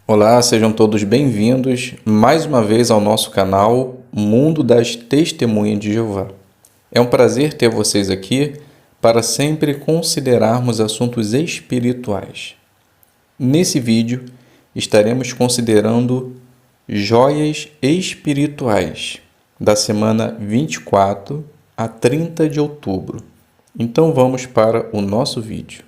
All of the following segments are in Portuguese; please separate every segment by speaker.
Speaker 1: Olá, sejam todos bem-vindos mais uma vez ao nosso canal Mundo das Testemunhas de Jeová. É um prazer ter vocês aqui para sempre considerarmos assuntos espirituais. Nesse vídeo, estaremos considerando joias espirituais da semana 24 a 30 de outubro. Então vamos para o nosso vídeo.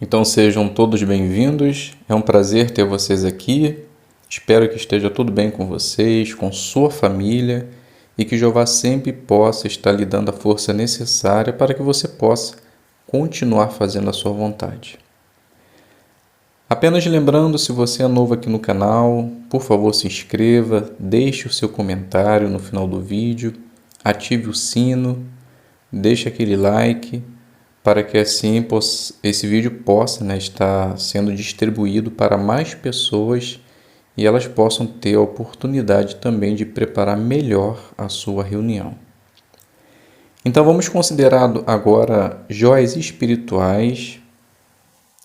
Speaker 1: Então sejam todos bem-vindos, é um prazer ter vocês aqui, espero que esteja tudo bem com vocês, com sua família e que Jeová sempre possa estar lhe dando a força necessária para que você possa continuar fazendo a sua vontade. Apenas lembrando, se você é novo aqui no canal, por favor se inscreva, deixe o seu comentário no final do vídeo, ative o sino, deixe aquele like, para que assim esse vídeo possa estar sendo distribuído para mais pessoas e elas possam ter a oportunidade também de preparar melhor a sua reunião. Então vamos considerar agora joias espirituais.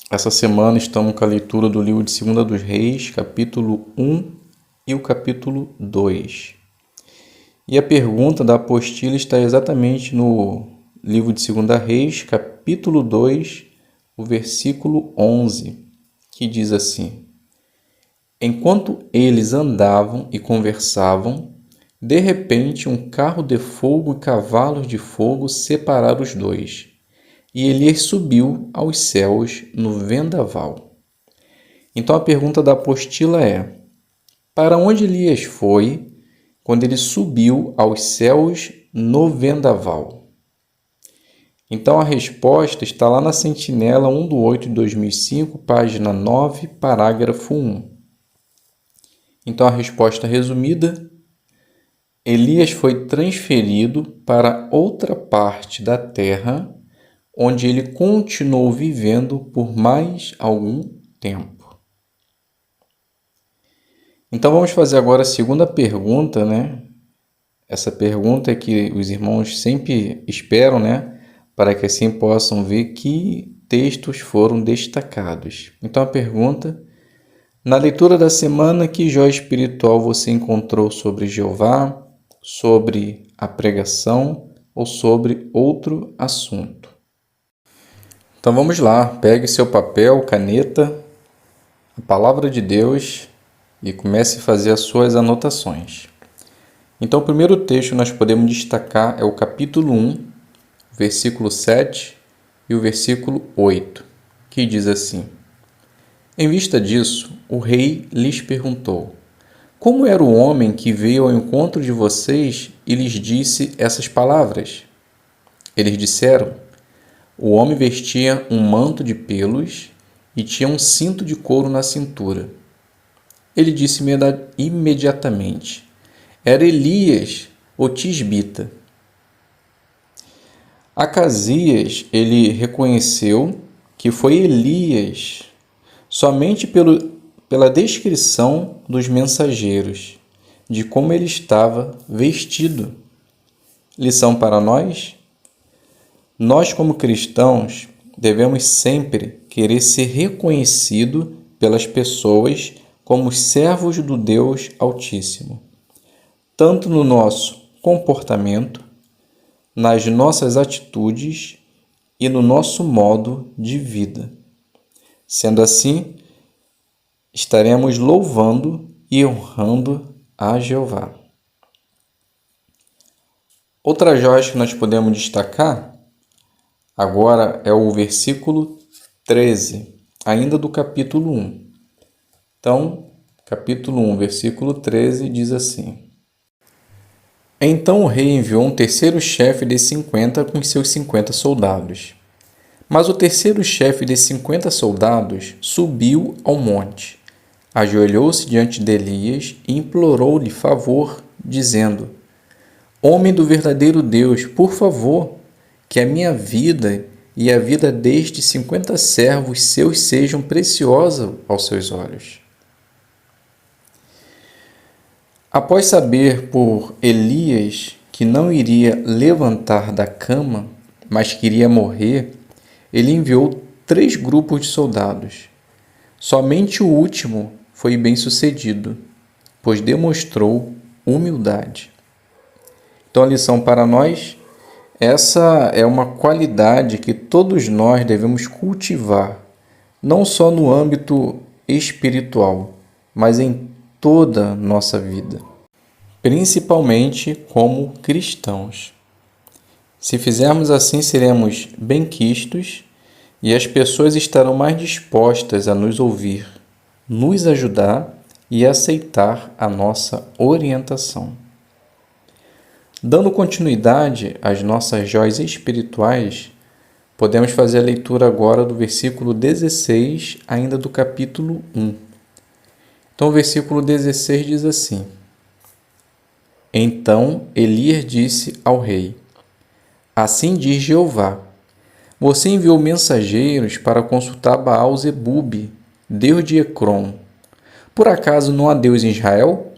Speaker 1: Essa semana estamos com a leitura do livro de 2 dos Reis, capítulo 1 e o capítulo 2. E a pergunta da apostila está exatamente no livro de 2 Reis, capítulo 2, o versículo 11, que diz assim: Enquanto eles andavam e conversavam, de repente um carro de fogo e cavalos de fogo separaram os dois, e Elias subiu aos céus no vendaval. Então a pergunta da apostila é: para onde Elias foi quando ele subiu aos céus no vendaval? Então a resposta está lá na Sentinela 1/8 de 2005, página 9, parágrafo 1. Então a resposta resumida: Elias foi transferido para outra parte da terra, onde ele continuou vivendo por mais algum tempo. Então vamos fazer agora a segunda pergunta, Essa pergunta é que os irmãos sempre esperam, para que assim possam ver que textos foram destacados. Então a pergunta: na leitura da semana, que joia espiritual você encontrou sobre Jeová, sobre a pregação ou sobre outro assunto? Então vamos lá, pegue seu papel, caneta, a palavra de Deus e comece a fazer as suas anotações. Então o primeiro texto que nós podemos destacar é o capítulo 1, versículo 7 e o versículo 8, que diz assim: Em vista disso, o rei lhes perguntou: Como era o homem que veio ao encontro de vocês e lhes disse essas palavras? Eles disseram: O homem vestia um manto de pelos e tinha um cinto de couro na cintura. Ele disse imediatamente: Era Elias, o tisbita. Acasias, ele reconheceu que foi Elias somente pela descrição dos mensageiros, de como ele estava vestido. Lição para nós? Nós, como cristãos, devemos sempre querer ser reconhecido pelas pessoas como servos do Deus Altíssimo, tanto no nosso comportamento, nas nossas atitudes e no nosso modo de vida. Sendo assim, estaremos louvando e honrando a Jeová. Outra joia que nós podemos destacar agora é o versículo 13, ainda do capítulo 1. Então, capítulo 1, versículo 13 diz assim: Então o rei enviou um terceiro chefe de 50 com seus 50 soldados. Mas o terceiro chefe de 50 soldados subiu ao monte, ajoelhou-se diante de Elias e implorou-lhe favor, dizendo: Homem do verdadeiro Deus, por favor, que a minha vida e a vida destes 50 servos seus sejam preciosas aos seus olhos. Após saber por Elias que não iria levantar da cama, mas queria morrer, ele enviou 3 grupos de soldados. Somente o último foi bem-sucedido, pois demonstrou humildade. Então, a lição para nós, essa é uma qualidade que todos nós devemos cultivar, não só no âmbito espiritual, mas em toda nossa vida, principalmente como cristãos. Se fizermos assim, seremos benquistos e as pessoas estarão mais dispostas a nos ouvir, nos ajudar e aceitar a nossa orientação. Dando continuidade às nossas joias espirituais, podemos fazer a leitura agora do versículo 16, ainda do capítulo 1. Então, o versículo 16 diz assim: Então Elias disse ao rei: Assim diz Jeová: Você enviou mensageiros para consultar Baal-zebube, Deus de Ecrom. Por acaso não há Deus em Israel?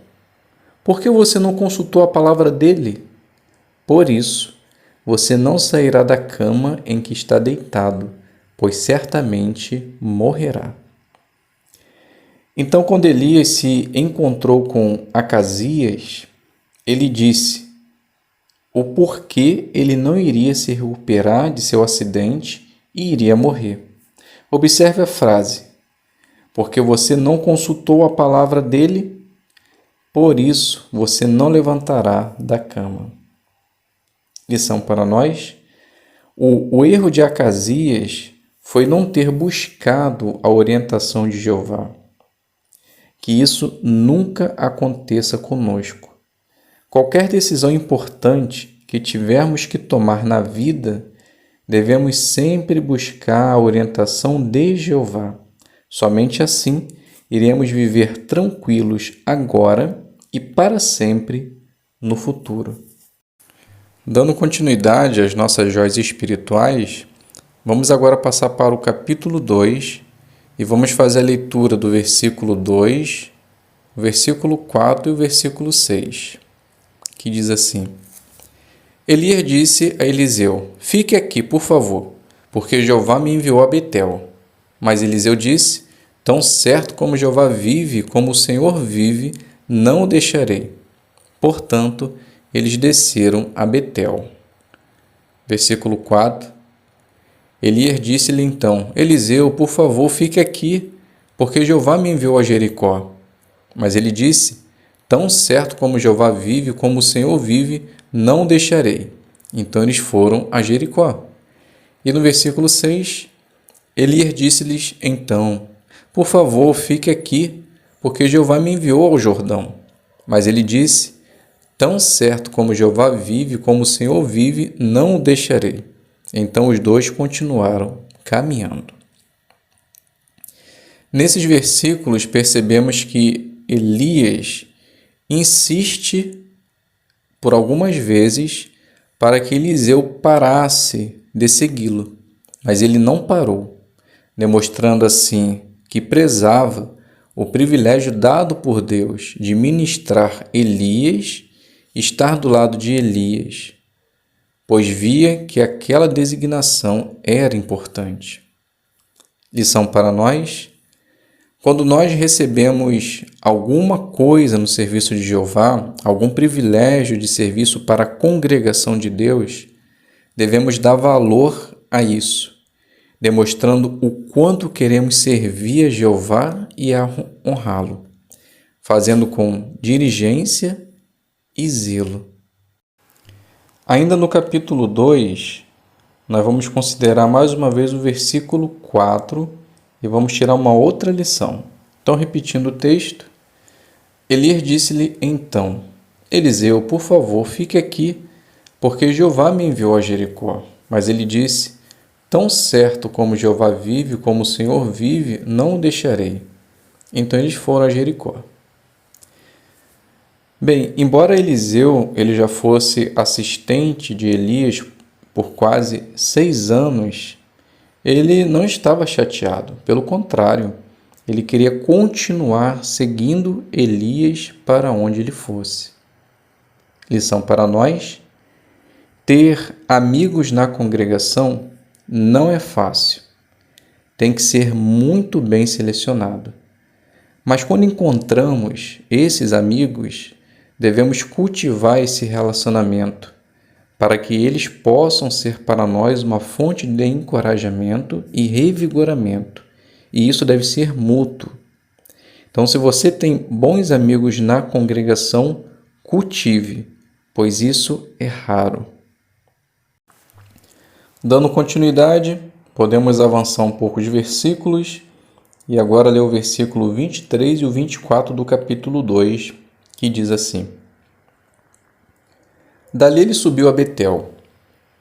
Speaker 1: Por que você não consultou a palavra dele? Por isso, você não sairá da cama em que está deitado, pois certamente morrerá. Então, quando Elias se encontrou com Acasias, ele disse o porquê ele não iria se recuperar de seu acidente e iria morrer. Observe a frase: porque você não consultou a palavra dele, por isso você não levantará da cama. Lição para nós: o erro de Acasias foi não ter buscado a orientação de Jeová. Que isso nunca aconteça conosco. Qualquer decisão importante que tivermos que tomar na vida, devemos sempre buscar a orientação de Jeová. Somente assim iremos viver tranquilos agora e para sempre no futuro. Dando continuidade às nossas joias espirituais, vamos agora passar para o capítulo 2 e vamos fazer a leitura do versículo 2, o versículo 4 e o versículo 6, que diz assim: Elias disse a Eliseu: Fique aqui, por favor, porque Jeová me enviou a Betel. Mas Eliseu disse: Tão certo como Jeová vive, como o Senhor vive, não o deixarei. Portanto, eles desceram a Betel. Versículo 4. Elias disse-lhe então: Eliseu, por favor, fique aqui, porque Jeová me enviou a Jericó. Mas ele disse: Tão certo como Jeová vive, como o Senhor vive, não o deixarei. Então eles foram a Jericó. E no versículo 6, Elias disse-lhes então: Por favor, fique aqui, porque Jeová me enviou ao Jordão. Mas ele disse: Tão certo como Jeová vive, como o Senhor vive, não o deixarei. Então os dois continuaram caminhando. Nesses versículos percebemos que Elias insiste por algumas vezes para que Eliseu parasse de segui-lo, mas ele não parou, demonstrando assim que prezava o privilégio dado por Deus de ministrar Elias, estar do lado de Elias, pois via que aquela designação era importante. Lição para nós: quando nós recebemos alguma coisa no serviço de Jeová, algum privilégio de serviço para a congregação de Deus, devemos dar valor a isso, demonstrando o quanto queremos servir a Jeová e a honrá-lo, fazendo com diligência e zelo. Ainda no capítulo 2, nós vamos considerar mais uma vez o versículo 4 e vamos tirar uma outra lição. Então, repetindo o texto, Elias disse-lhe então: Eliseu, por favor, fique aqui, porque Jeová me enviou a Jericó. Mas ele disse: Tão certo como Jeová vive, como o Senhor vive, não o deixarei. Então eles foram a Jericó. Bem, embora Eliseu ele já fosse assistente de Elias por quase 6 anos, ele não estava chateado. Pelo contrário, ele queria continuar seguindo Elias para onde ele fosse. Lição para nós: Ter amigos na congregação não é fácil. Tem que ser muito bem selecionado. Mas quando encontramos esses amigos, devemos cultivar esse relacionamento para que eles possam ser para nós uma fonte de encorajamento e revigoramento. E isso deve ser mútuo. Então, se você tem bons amigos na congregação, cultive, pois isso é raro. Dando continuidade, podemos avançar um pouco de versículos e agora ler o versículo 23 e o 24 do capítulo 2, que diz assim: Dali ele subiu a Betel.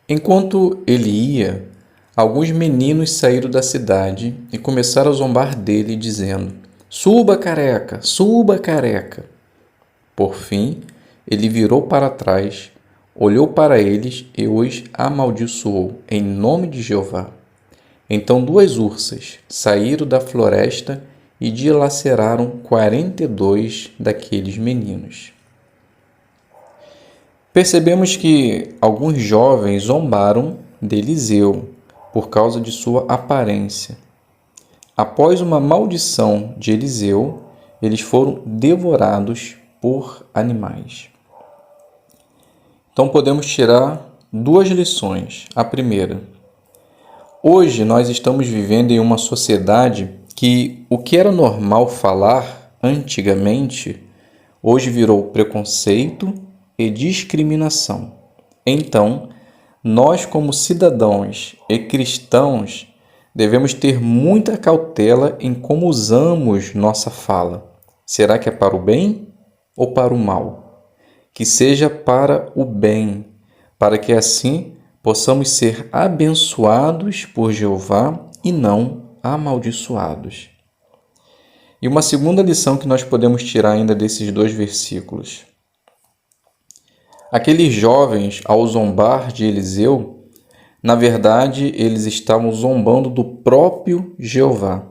Speaker 1: Enquanto ele ia, alguns meninos saíram da cidade e começaram a zombar dele, dizendo: Suba, careca! Suba, careca! Por fim, ele virou para trás, olhou para eles e os amaldiçoou, em nome de Jeová. Então 2 ursas saíram da floresta e dilaceraram 42 daqueles meninos. Percebemos que alguns jovens zombaram de Eliseu por causa de sua aparência. Após uma maldição de Eliseu, eles foram devorados por animais. Então podemos tirar 2 lições. A primeira: hoje nós estamos vivendo em uma sociedade que o que era normal falar antigamente, hoje virou preconceito e discriminação. Então, nós como cidadãos e cristãos devemos ter muita cautela em como usamos nossa fala. Será que é para o bem ou para o mal? Que seja para o bem, para que assim possamos ser abençoados por Jeová e não amaldiçoados. E uma segunda lição que nós podemos tirar ainda desses 2 versículos. Aqueles jovens, ao zombar de Eliseu, na verdade, eles estavam zombando do próprio Jeová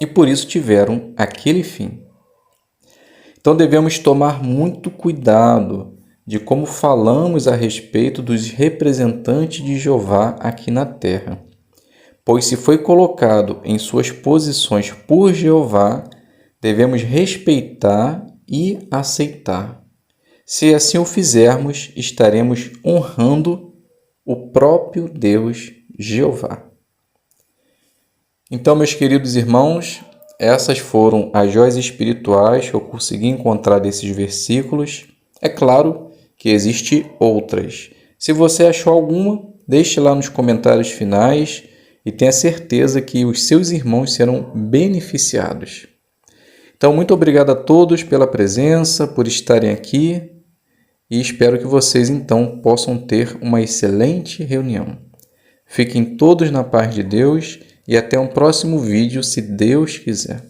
Speaker 1: e por isso tiveram aquele fim. Então devemos tomar muito cuidado de como falamos a respeito dos representantes de Jeová aqui na terra, pois se foi colocado em suas posições por Jeová, devemos respeitar e aceitar. Se assim o fizermos, estaremos honrando o próprio Deus Jeová. Então, meus queridos irmãos, essas foram as joias espirituais que eu consegui encontrar desses versículos. É claro que existem outras. Se você achou alguma, deixe lá nos comentários finais e tenha certeza que os seus irmãos serão beneficiados. Então, muito obrigado a todos pela presença, por estarem aqui e espero que vocês então possam ter uma excelente reunião. Fiquem todos na paz de Deus e até um próximo vídeo, se Deus quiser.